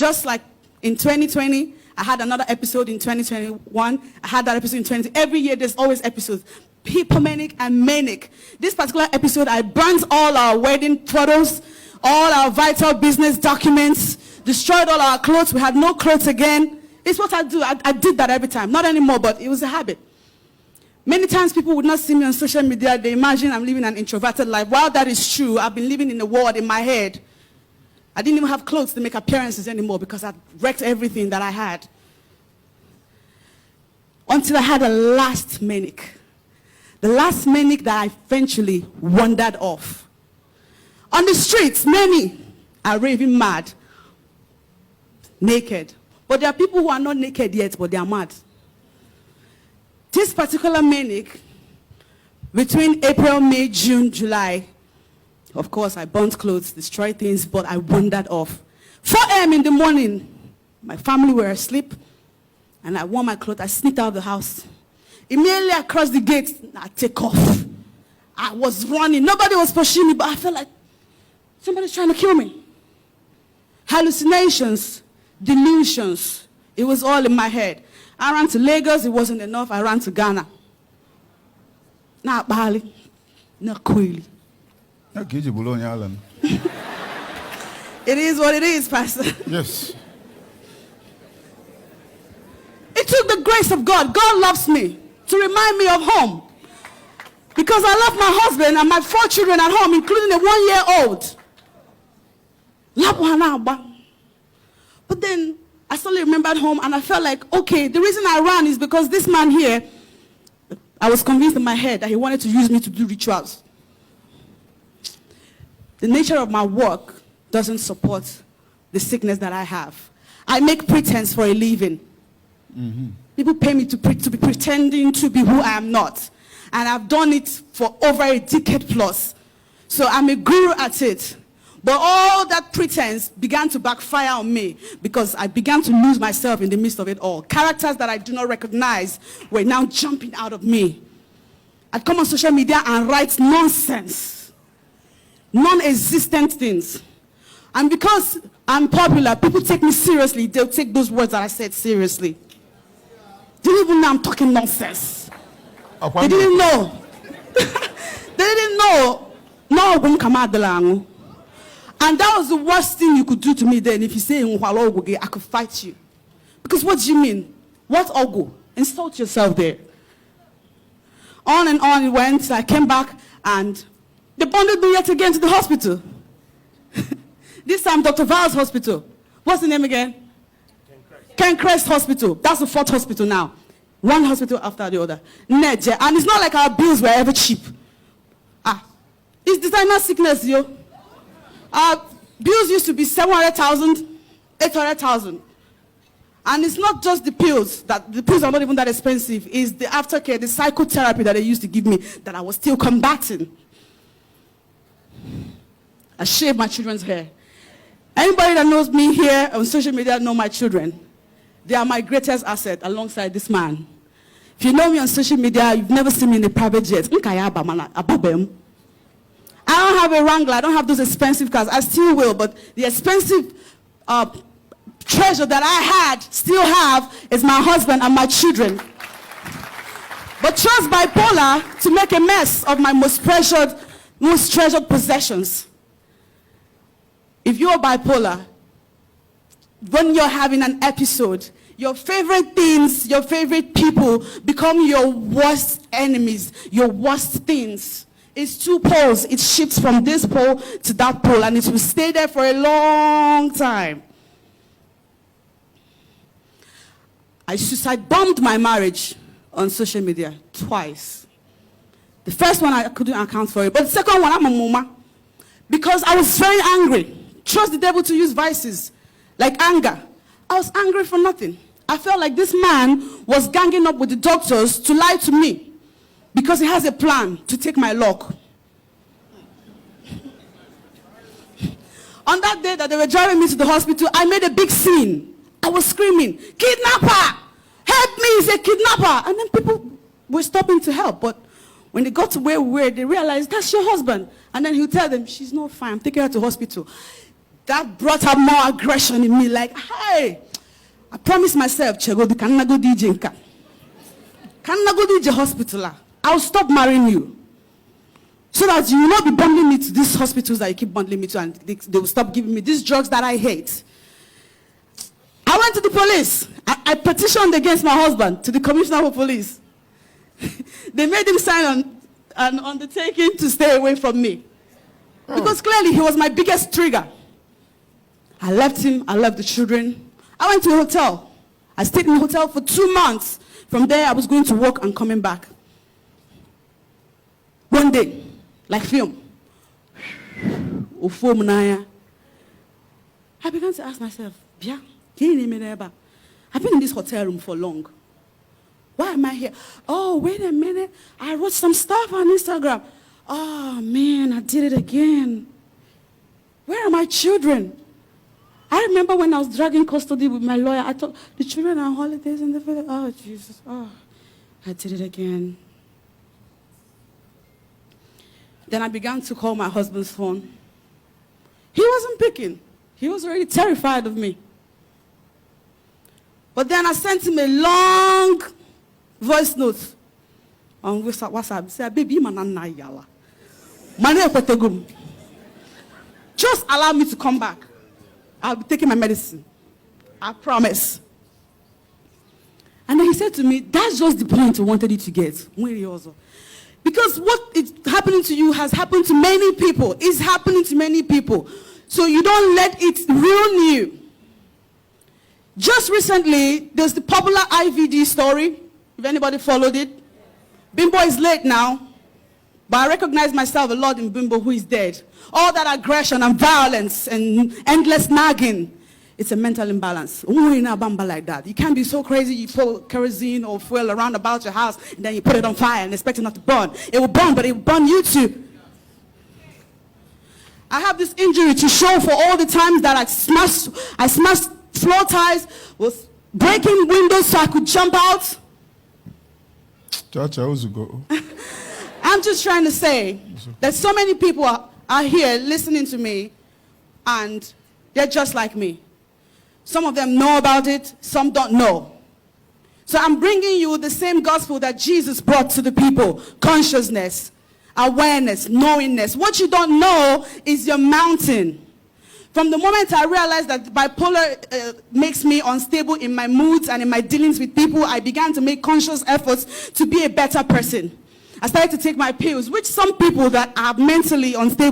Just like in 2020, I had another episode in 2021. I had that episode in 2020. Every year, there's always episodes. Hypomanic and manic. This particular episode, I burnt all our wedding photos, all our vital business documents, destroyed all our clothes. We had no clothes again. It's what I do. I did that every time. Not anymore, but it was a habit. Many times people would not see me on social media. They imagine I'm living an introverted life. While that is true, I've been living in a world in my head. I didn't even have clothes to make appearances anymore because I'd wrecked everything that I had. Until I had a last manic. The last manic that I eventually wandered off. On the streets, many are raving mad, naked. But there are people who are not naked yet, but they are mad. This particular manic, between April, May, June, July, of course, I burnt clothes, destroyed things, but I wandered off. 4 a.m. in the morning, my family were asleep, and I wore my clothes. I sneaked out of the house. Immediately across the gate, I take off. I was running. Nobody was pursuing me, but I felt like somebody's trying to kill me. Hallucinations, delusions. It was all in my head. I ran to Lagos. It wasn't enough. I ran to Ghana. Not Bali. Not Kweli. It is what it is, Pastor. Yes. It took the grace of God. God loves me to remind me of home. Because I love my husband and my 4 children at home, including a 1-year-old. But then I suddenly remembered home and I felt like, okay, the reason I ran is because this man here, I was convinced in my head that he wanted to use me to do rituals. The nature of my work doesn't support the sickness that I have. I make pretense for a living. Mm-hmm. People pay me to be pretending to be who I am not. And I've done it for over a decade plus. So I'm a guru at it. But all that pretense began to backfire on me because I began to lose myself in the midst of it all. Characters that I do not recognize were now jumping out of me. I'd come on social media and write nonsense, non-existent things. And because I'm popular, people take me seriously. They'll take those words that I said seriously. They didn't even know I'm talking nonsense. They didn't know. They didn't know. No, and that was the worst thing you could do to me then. If you say, I could fight you. Because what do you mean? What ogo? Insult yourself there. On and on it went. I came back and they bonded me yet again to the hospital. This time, Dr. Val's hospital. What's the name again? Ken Crest Hospital. That's the 4th hospital now. One hospital after the other. And it's not like our bills were ever cheap. It's designer sickness, yo. Our bills used to be 700,000, 800,000. And it's not just the pills. The pills are not even that expensive. It's the aftercare, the psychotherapy that they used to give me that I was still combating. I shaved my children's hair. Anybody that knows me here on social media know my children. They are my greatest asset alongside this man. If you know me on social media, you've never seen me in a private jet. I don't have a Wrangler. I don't have those expensive cars. I still will, but the expensive treasure that I still have, is my husband and my children. But trust bipolar to make a mess of my most treasured possessions. If you're bipolar, when you're having an episode, your favorite things, your favorite people become your worst enemies, your worst things. It's 2 poles. It shifts from this pole to that pole, and it will stay there for a long time. I suicide bombed my marriage on social media twice. The first one I couldn't account for it, but the second one I'm a mama because I was very angry. Trust the devil to use vices like anger. I was angry for nothing. I felt like this man was ganging up with the doctors to lie to me because he has a plan to take my luck. On that day that they were driving me to the hospital, I made a big scene. I was screaming, "Kidnapper! Help me, he's a kidnapper!" And then people were stopping to help. But when they got to where we were, they realized, that's your husband. And then he'll tell them, she's not fine, I'm taking her to hospital. that brought up more aggression in me. Like, hey, I promised myself, Chego, can I go DJ Nka? Can I go DJ hospital? I'll stop marrying you. So that you will not be bundling me to these hospitals that you keep bundling me to, and they will stop giving me these drugs that I hate. I went to the police. I petitioned against my husband to the commissioner of police. They made him sign an undertaking to stay away from me. Because clearly he was my biggest trigger. I left him, I left the children. I went to a hotel. I stayed in a hotel for 2 months. From there, I was going to work and coming back. One day, like film, I began to ask myself, I've been in this hotel room for long. Why am I here? Oh, wait a minute. I wrote some stuff on Instagram. Oh, man, I did it again. Where are my children? I remember when I was dragging custody with my lawyer, I thought, the children are on holidays in the village. Oh, Jesus. Oh, I did it again. Then I began to call my husband's phone. He wasn't picking. He was already terrified of me. But then I sent him a long voice note on WhatsApp. He said, baby, just allow me to come back. I'll be taking my medicine. I promise. And then he said to me, that's just the point I wanted you to get. Because what is happening to you has happened to many people. It's happening to many people. So you don't let it ruin you. Just recently, there's the popular IVD story. If anybody followed it. Bimbo is late now. But I recognize myself a lot in Bimbo, who is dead. All that aggression and violence and endless nagging. It's a mental imbalance. Like that. You can't be so crazy you pour kerosene or fuel around about your house and then you put it on fire and expect it not to burn. It will burn, but it will burn you too. I have this injury to show for all the times that I smashed floor tiles, was breaking windows so I could jump out. Chacha Eke. I'm just trying to say that so many people are here listening to me and they're just like me. Some of them know about it, some don't know. So I'm bringing you the same gospel that Jesus brought to the people. Consciousness, awareness, knowingness. What you don't know is your mountain. From the moment I realized that bipolar makes me unstable in my moods and in my dealings with people, I began to make conscious efforts to be a better person. I started to take my pills, which some people that are mentally unstable